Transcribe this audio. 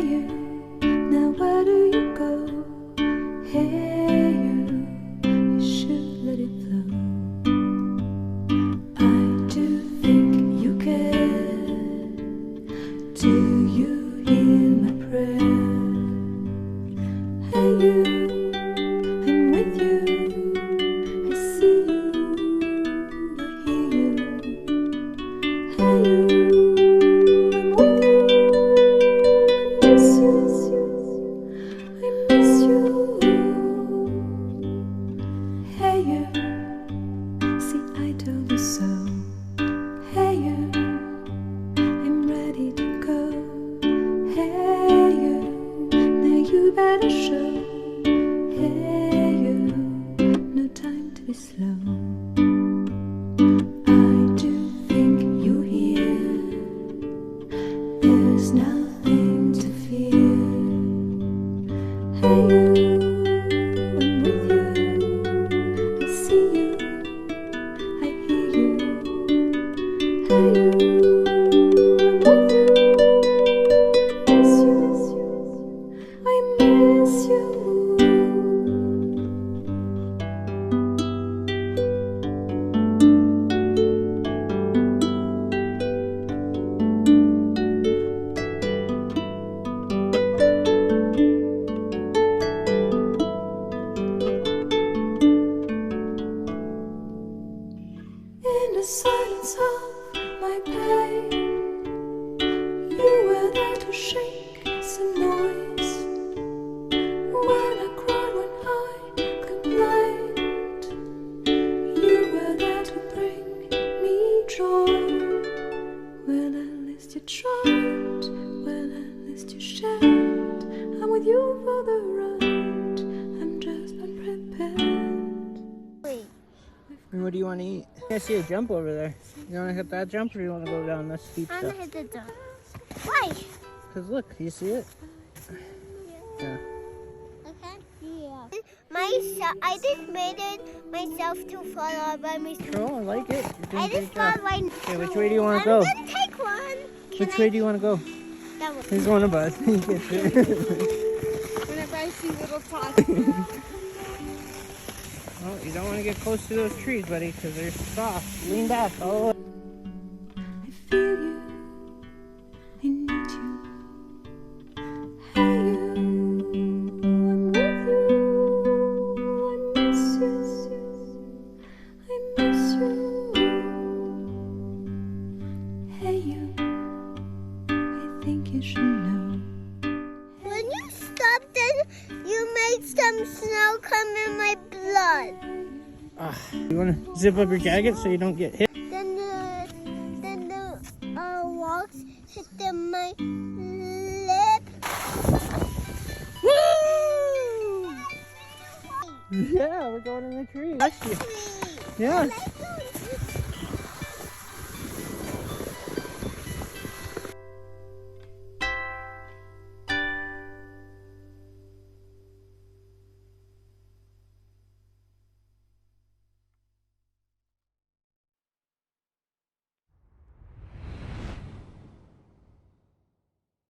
you, now where do you go? Hey you should let it flow. I do think you care. Do you hear my prayer? Hey you, I'm with you. I see you, I hear you. Hey you, I'm with you. I miss you, I miss you. Hey you, see I told you so. Hey you, I'm ready to go. Hey you, now you better show. Hey you, no time to be slow. I do think you hear. There's nothing to fear. Hey you, I'm with you. I see you, I hear you. Hey you, I'm with you. I miss you, I miss you. In the silence of my pain, you were there to shake some noise. When I cried, when I complained, you were there to bring me joy. Well, at least you tried, well, at least you shared. I'm with you for the ride, I'm just unprepared. And what do you want to eat? I see a jump over there. You want to hit that jump or you want to go down this steep I'm stuff? gonna hit the jump. Why? Because look, you see it? Yeah. I can't see it. I just made it myself to fall out by myself. Cool, I like it. You're I doing a just great job. thought right Okay, which way do you want to go? I'm gonna take one. Which way do you want to go? That one. Here's one of us. You get it. Whenever I see little tots. Well, you don't want to get close to those trees, buddy, because they're soft. Lean back. Oh. I feel you, I need you. Hey you, I'm with you. I miss you, I miss you. Hey you, I think you should know. When you stopped it, you made some snow come in my blood. You want to zip up your jacket so you don't get hit? Then the rocks hit in my lip. Yeah, we're going in the tree. Bless you. Yeah. Let's go